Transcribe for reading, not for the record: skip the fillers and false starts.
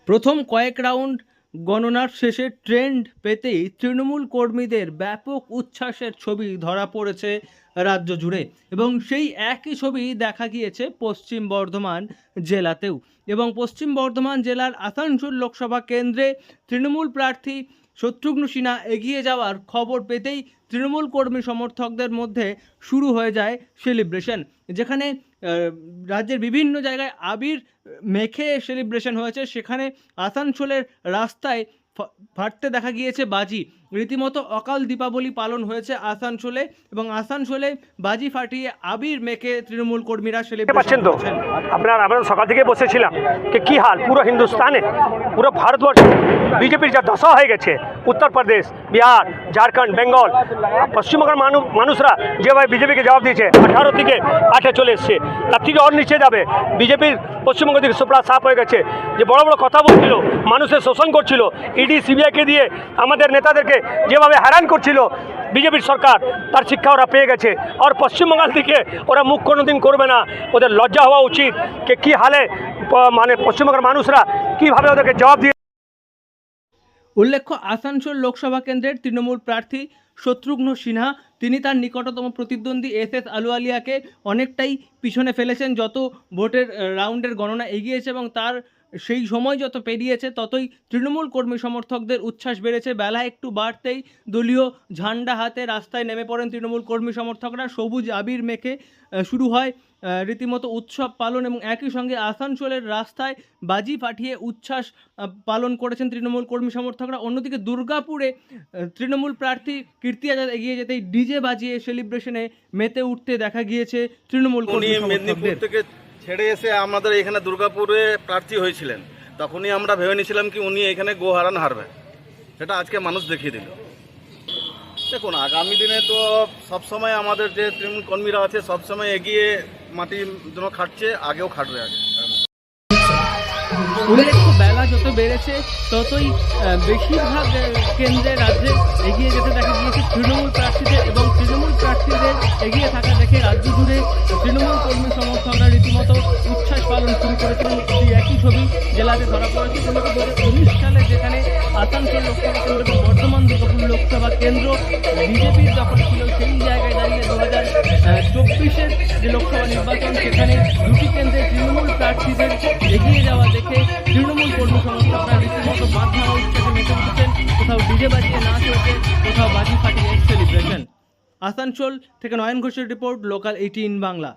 প্রথম কয়েক রাউন্ড গণনার শেষে ট্রেন্ড পেতেই তৃণমূল কর্মীদের ব্যাপক উচ্ছ্বাসের ছবি ধরা পড়েছে রাজ্য জুড়ে এবং সেই একই ছবি দেখা গিয়েছে পশ্চিম বর্ধমান জেলাতেও। এবং পশ্চিম বর্ধমান জেলার আসানসোল লোকসভা কেন্দ্রে তৃণমূল প্রার্থী শত্রুঘ্ন সিনহা এগিয়ে যাওয়ার খবর পেতেই তৃণমূল কর্মী সমর্থকদের মধ্যে শুরু হয়ে যায় সেলিব্রেশন, যেখানে রাজ্যের বিভিন্ন জায়গায় আবির মেখে সেলিব্রেশন হয়েছে। সেখানে আসানসোলের রাস্তায় ফাটতে দেখা গিয়েছে বাজি, রীতিমতো অকাল দীপাবলি পালন হয়েছে আসানসোলে এবং আসানসোলে বাজি ফাটিয়ে আবির মেখে তৃণমূল কর্মীরা সেলিব্রেশন করছেন। আমরা সকাল থেকে বসেছিলাম কি হাল পুরো হিন্দুস্তানে, পুরো ভারতবর্ষে বিজেপির যা দশা হয়ে গেছে, উত্তরপ্রদেশ, বিহার, ঝাড়খণ্ড, বেঙ্গল, পশ্চিমবঙ্গের মানুষরা যেভাবে বিজেপিকে জবাব দিয়েছে 18 থেকে 8-এ চলে এসছে, তার থেকে অর নিচে যাবে। বিজেপির পশ্চিমবঙ্গ থেকে সুপ্রা সাফ হয়ে গেছে, যে বড় বড় কথা বলছিল, মানুষের শোষণ করছিল, ইডি সিবিআইকে দিয়ে আমাদের নেতাদেরকে যেভাবে হ্যারান করছিল বিজেপির সরকার, তার শিক্ষা ওরা পেয়ে গেছে। আর পশ্চিমবঙ্গ থেকে ওরা মুখ কোনোদিন করবে না, ওদের লজ্জা হওয়া উচিত কি হালে মানে পশ্চিমবঙ্গের মানুষরা কীভাবে ওদেরকে জবাব দিয়ে। উল্লেখ্য, আসানসোল লোকসভা কেন্দ্রের তৃণমূল প্রার্থী শত্রুঘ্ন সিনহা তিনি তার নিকটতম প্রতিদ্বন্দ্বী এস আলুওয়ালিয়াকে অনেকটাই পিছনে ফেলেছেন যত ভোটের রাউন্ডের গণনা এগিয়েছে, এবং তার সেই সময় যত পেরিয়েছে ততই তৃণমূল কর্মী সমর্থকদের উচ্ছ্বাস বেড়েছে। বেলা একটু বাড়তেই দলীয় ঝান্ডা হাতে রাস্তায় নেমে পড়েন তৃণমূল কর্মী সমর্থকরা, সবুজ আবির মেখে শুরু হয় রীতিমতো উৎসব পালন এবং একই সঙ্গে আসানসোলের রাস্তায় বাজি ফাটিয়ে উচ্ছ্বাস পালন করেছেন তৃণমূল কর্মী সমর্থকরা। অন্যদিকে দুর্গাপুরে তৃণমূল প্রার্থী কীর্তি আজাদ এগিয়ে যেতেই ডিজে বাজিয়ে সেলিব্রেশনে মেতে উঠতে দেখা গিয়েছে তৃণমূল কর্মী সমর্থকদের। থেকে ছেড়ে এসে আমাদের এখানে দুর্গাপুরে প্রার্থী হয়েছিলেন, তখনই আমরা ভেবে নিয়েছিলাম কি উনি এখানে গোহারান হারবেন, সেটা আজকে মানুষ দেখিয়ে দিল। দেখুন, আগামী দিনে তো সবসময় আমাদের যে তৃণমূল কর্মীরা আছে সবসময় এগিয়ে মাটির জন্য খাটছে, আগেও খাটবে আগে। উল্লেখ্য, বেলা যত বেড়েছে ততই বেশিরভাগ কেন্দ্রে রাজ্যে এগিয়ে যেতে দেখা গিয়েছে তৃণমূল প্রার্থীদের, এবং তৃণমূল প্রার্থীদের এগিয়ে থাকা দেখে রাজ্য জুড়ে তৃণমূল কর্মী সমর্থকরা রীতিমতো উচ্ছ্বাস পালন শুরু করেছিলেন। সেই একই ছবি জেলাতে ধরা পড়েছে। 2019 সালে যেখানে আসানসোল লোকসভা কেন্দ্র এবং বর্ধমান দুর্গাপুর লোকসভা কেন্দ্র বিজেপির দখল ছিল, সেই জায়গায় দাঁড়িয়ে 2024-এর যে লোকসভা নির্বাচন সেখানে দুটি কেন্দ্রে তৃণমূল প্রার্থীদের এগিয়ে যাওয়া দেখে তৃণমূল কর্মী সমর্থকরা রীতিমতো মাথা উচ্ছ্বাসে মেতে উঠেছেন। কোথাও ডিজে বাজিয়ে নাচ হয়েছে, কোথাও বাজি ফাটিয়ে সেলিব্রেশন। আসানসোল থেকে নয়ন ঘোষের রিপোর্ট, লোকাল 18 বাংলা।